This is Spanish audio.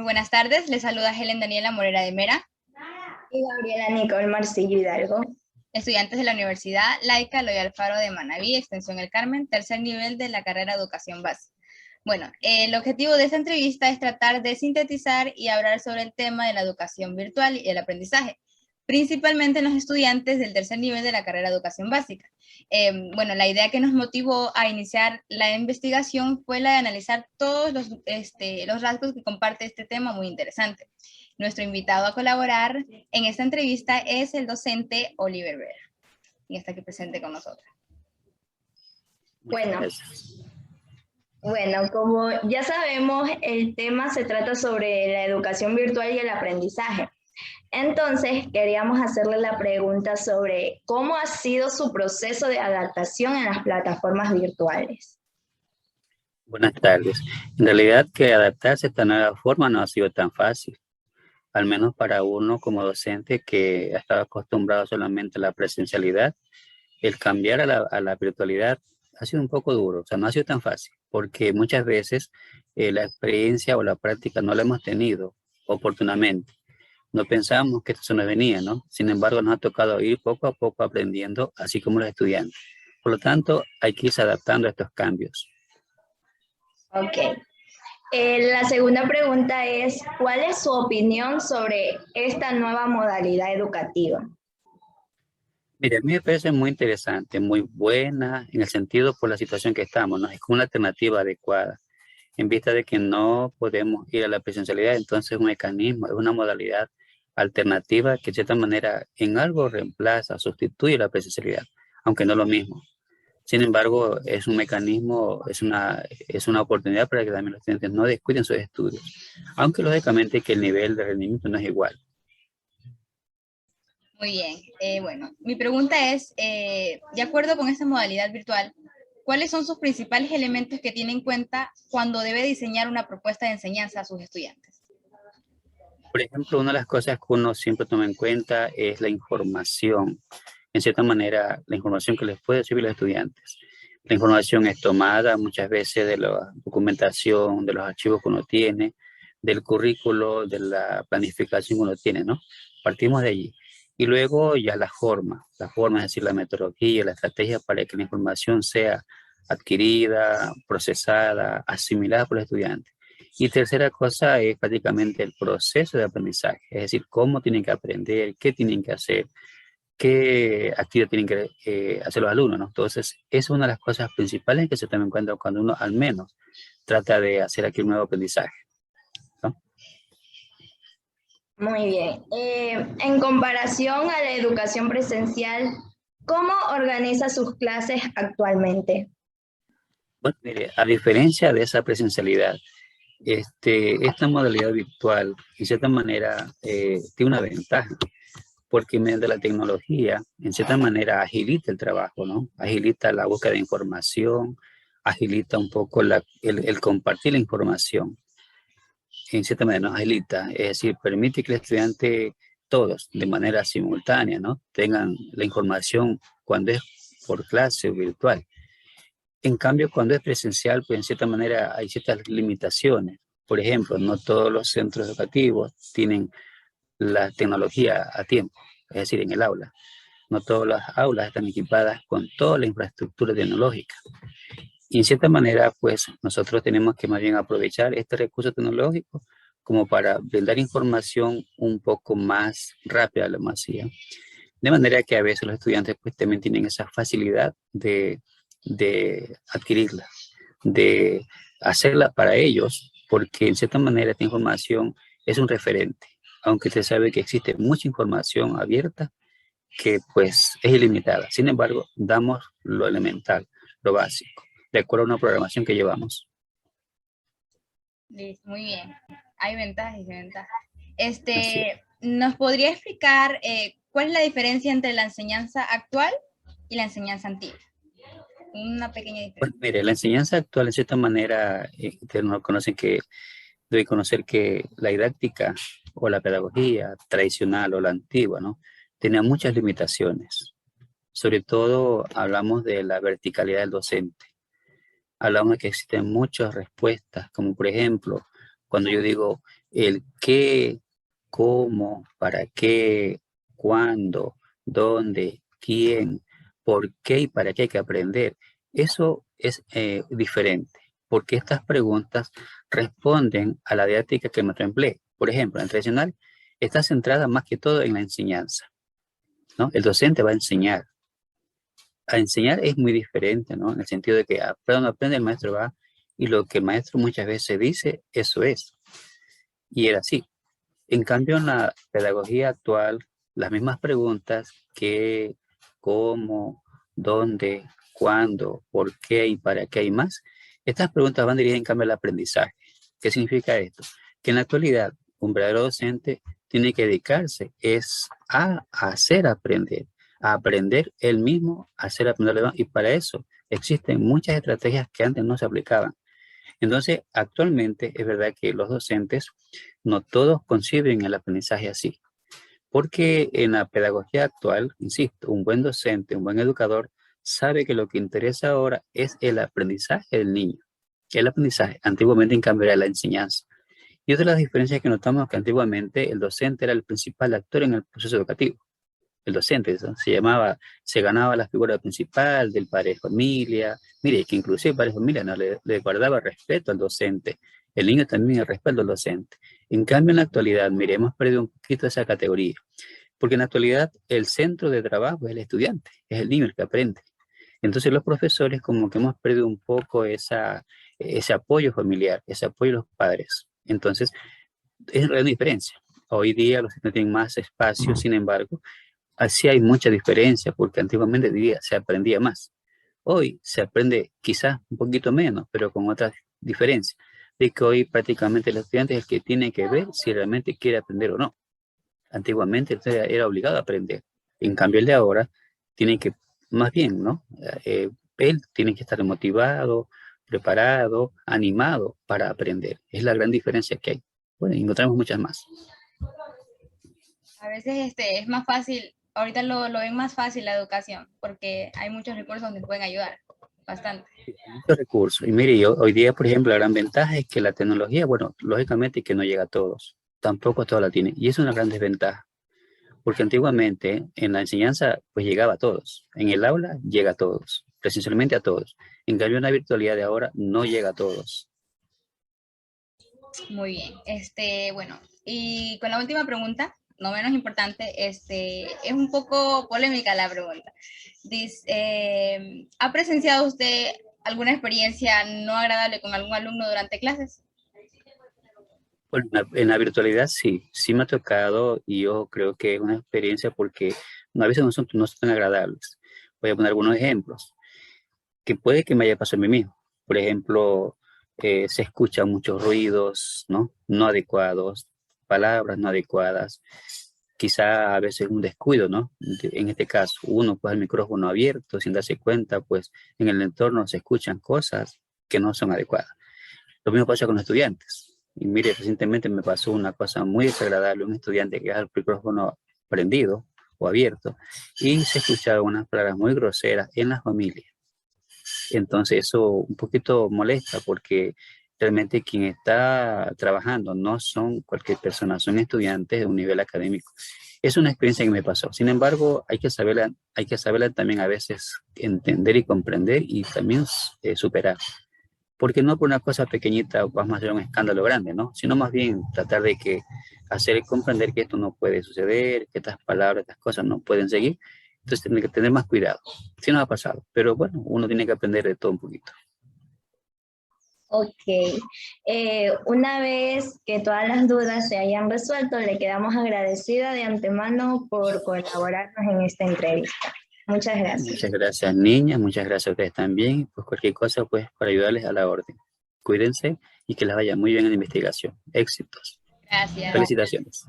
buenas tardes, les saluda Helen Daniela Morera de Mera. Y Gabriela Nicole Marcillo Hidalgo. Estudiantes de la Universidad Laica Eloy Alfaro de Manabí, Extensión El Carmen, tercer nivel de la carrera Educación Básica. Bueno, el objetivo de esta entrevista es tratar de sintetizar y hablar sobre el tema de la educación virtual y el aprendizaje, principalmente en los estudiantes del tercer nivel de la carrera Educación Básica. Bueno, la idea que nos motivó a iniciar la investigación fue la de analizar todos los rasgos que comparte este tema muy interesante. Nuestro invitado a colaborar en esta entrevista es el docente Oliver Vera, y está aquí presente con nosotros. Bueno, como ya sabemos, el tema se trata sobre la educación virtual y el aprendizaje. Entonces, queríamos hacerle la pregunta sobre cómo ha sido su proceso de adaptación en las plataformas virtuales. Buenas tardes. En realidad que adaptarse a esta nueva forma no ha sido tan fácil, al menos para uno como docente que ha estado acostumbrado solamente a la presencialidad. El cambiar a la virtualidad ha sido un poco duro, o sea, no ha sido tan fácil, porque muchas veces la experiencia o la práctica no la hemos tenido oportunamente. No pensábamos que esto se nos venía, ¿no? Sin embargo, nos ha tocado ir poco a poco aprendiendo, así como los estudiantes. Por lo tanto, hay que irse adaptando a estos cambios. Ok. La segunda pregunta es, ¿cuál es su opinión sobre esta nueva modalidad educativa? Mire, a mí me parece muy interesante, muy buena, en el sentido por la situación que estamos, ¿no? Es como una alternativa adecuada. En vista de que no podemos ir a la presencialidad, entonces es un mecanismo, es una modalidad alternativa que de cierta manera en algo reemplaza, sustituye la presencialidad, aunque no es lo mismo. Sin embargo, es un mecanismo, es una oportunidad para que también los estudiantes no descuiden sus estudios, aunque lógicamente que el nivel de rendimiento no es igual. Muy bien, bueno, mi pregunta es, de acuerdo con esta modalidad virtual, ¿cuáles son sus principales elementos que tiene en cuenta cuando debe diseñar una propuesta de enseñanza a sus estudiantes? Por ejemplo, una de las cosas que uno siempre toma en cuenta es la información. En cierta manera, la información que les puede servir a los estudiantes. La información es tomada muchas veces de la documentación, de los archivos que uno tiene, del currículo, de la planificación que uno tiene, ¿no? Partimos de allí. Y luego ya la forma, es decir, la metodología, la estrategia para que la información sea adquirida, procesada, asimilada por los estudiantes. Y tercera cosa es prácticamente el proceso de aprendizaje, es decir, cómo tienen que aprender, qué tienen que hacer, qué actividad tienen que hacer los alumnos, ¿no? Entonces, es una de las cosas principales que se toma en cuenta cuando uno al menos trata de hacer aquí un nuevo aprendizaje, ¿no? Muy bien. En comparación a la educación presencial, ¿cómo organiza sus clases actualmente? Bueno, mire, a diferencia de esa presencialidad, esta modalidad virtual, de cierta manera, tiene una ventaja, porque mediante la tecnología, en cierta manera, agilita el trabajo, ¿no? Agilita la búsqueda de información, agilita un poco el compartir la información. En cierta manera nos agilita, es decir, permite que el estudiante, todos, de manera simultánea, ¿no? Tengan la información cuando es por clase o virtual. En cambio, cuando es presencial, pues en cierta manera hay ciertas limitaciones. Por ejemplo, no todos los centros educativos tienen la tecnología a tiempo, es decir, en el aula. No todas las aulas están equipadas con toda la infraestructura tecnológica. Y en cierta manera, pues nosotros tenemos que más bien aprovechar este recurso tecnológico como para brindar información un poco más rápida a la masía. De manera que a veces los estudiantes pues también tienen esa facilidad de adquirirla, de hacerla para ellos, porque en cierta manera esta información es un referente, aunque se sabe que existe mucha información abierta que pues es ilimitada. Sin embargo, damos lo elemental, lo básico, de acuerdo a una programación que llevamos. Listo, muy bien. Hay ventajas y desventajas. ¿Nos podría explicar cuál es la diferencia entre la enseñanza actual y la enseñanza antigua? Una pequeña diferencia. Bueno, mire, la enseñanza actual, en cierta manera, ustedes no conocen que debe conocer que la didáctica o la pedagogía tradicional o la antigua, ¿no? Tenía muchas limitaciones. Sobre todo hablamos de la verticalidad del docente. Hablamos de que existen muchas respuestas, como por ejemplo, cuando yo digo, el qué, cómo, para qué, cuándo, dónde, quién, por qué y para qué hay que aprender. Eso es diferente, porque estas preguntas responden a la didáctica que el maestro emplea. Por ejemplo, la tradicional está centrada más que todo en la enseñanza, ¿no? El docente va a enseñar. A enseñar es muy diferente, ¿no? En el sentido de que aprende, el maestro va, y lo que el maestro muchas veces dice, eso es. Y era así. En cambio, en la pedagogía actual, las mismas preguntas, qué, cómo, dónde, cuándo, por qué y para qué hay más, estas preguntas van dirigidas en cambio al aprendizaje. ¿Qué significa esto? Que en la actualidad un verdadero docente tiene que dedicarse es a hacer aprender, a aprender él mismo, a hacer aprender a los demás, y para eso existen muchas estrategias que antes no se aplicaban. Entonces, actualmente es verdad que los docentes no todos conciben el aprendizaje así, porque en la pedagogía actual, insisto, un buen docente, un buen educador, sabe que lo que interesa ahora es el aprendizaje del niño. El aprendizaje, antiguamente en cambio era la enseñanza. Y otra de las diferencias que notamos es que antiguamente el docente era el principal actor en el proceso educativo. El docente, ¿no? Se ganaba la figura principal del padre de familia. Mire, que inclusive el padre de familia no le guardaba respeto al docente. El niño también el respeto al docente. En cambio, en la actualidad, mire, hemos perdido un poquito esa categoría. Porque en la actualidad el centro de trabajo es el estudiante, es el niño el que aprende. Entonces los profesores como que hemos perdido un poco ese apoyo familiar, ese apoyo de los padres. Entonces, es una gran diferencia. Hoy día los estudiantes tienen más espacio, sin embargo, así hay mucha diferencia, porque antiguamente diría, se aprendía más. Hoy se aprende quizás un poquito menos, pero con otras diferencias. De que hoy prácticamente el estudiante es el que tiene que ver si realmente quiere aprender o no. Antiguamente el estudiante era obligado a aprender. En cambio el de ahora tiene que, más bien, ¿no? Él tiene que estar motivado, preparado, animado para aprender. Es la gran diferencia que hay. Bueno, y encontramos muchas más. A veces es más fácil, ahorita lo ven más fácil la educación, porque hay muchos recursos donde pueden ayudar, bastante. Muchos recursos. Y mire, hoy día, por ejemplo, la gran ventaja es que la tecnología, bueno, lógicamente que no llega a todos, tampoco todos la tienen. Y es una gran desventaja, porque antiguamente en la enseñanza pues llegaba a todos. En el aula llega a todos, presencialmente a todos. En cambio, en la virtualidad de ahora no llega a todos. Muy bien. Bueno, y con la última pregunta, no menos importante, es un poco polémica la pregunta. Dice, ¿ha presenciado usted alguna experiencia no agradable con algún alumno durante clases? Bueno, en la virtualidad sí me ha tocado, y yo creo que es una experiencia porque a veces no son tan agradables. Voy a poner algunos ejemplos que puede que me haya pasado a mí mismo. Por ejemplo, se escuchan muchos ruidos, ¿no? No adecuados, palabras no adecuadas, quizá a veces un descuido, ¿no? En este caso, uno pues el micrófono abierto sin darse cuenta, pues en el entorno se escuchan cosas que no son adecuadas. Lo mismo pasa con los estudiantes. Y mire, recientemente me pasó una cosa muy desagradable, un estudiante que deja el micrófono prendido o abierto y se escuchaban unas palabras muy groseras en la familia. Entonces eso un poquito molesta porque realmente quien está trabajando no son cualquier persona, son estudiantes de un nivel académico. Es una experiencia que me pasó. Sin embargo, hay que saberla también a veces entender y comprender y también superar. Porque no por una cosa pequeñita vamos a hacer un escándalo grande, ¿no? Sino más bien tratar de hacer comprender que esto no puede suceder, que estas palabras, estas cosas no pueden seguir. Entonces tiene que tener más cuidado. Sí nos ha pasado, pero bueno, uno tiene que aprender de todo un poquito. Ok, una vez que todas las dudas se hayan resuelto, le quedamos agradecida de antemano por colaborarnos en esta entrevista. Muchas gracias. Muchas gracias, niñas, muchas gracias a ustedes también. Pues cualquier cosa, pues para ayudarles a la orden. Cuídense y que les vaya muy bien en la investigación. Éxitos. Gracias. Felicitaciones.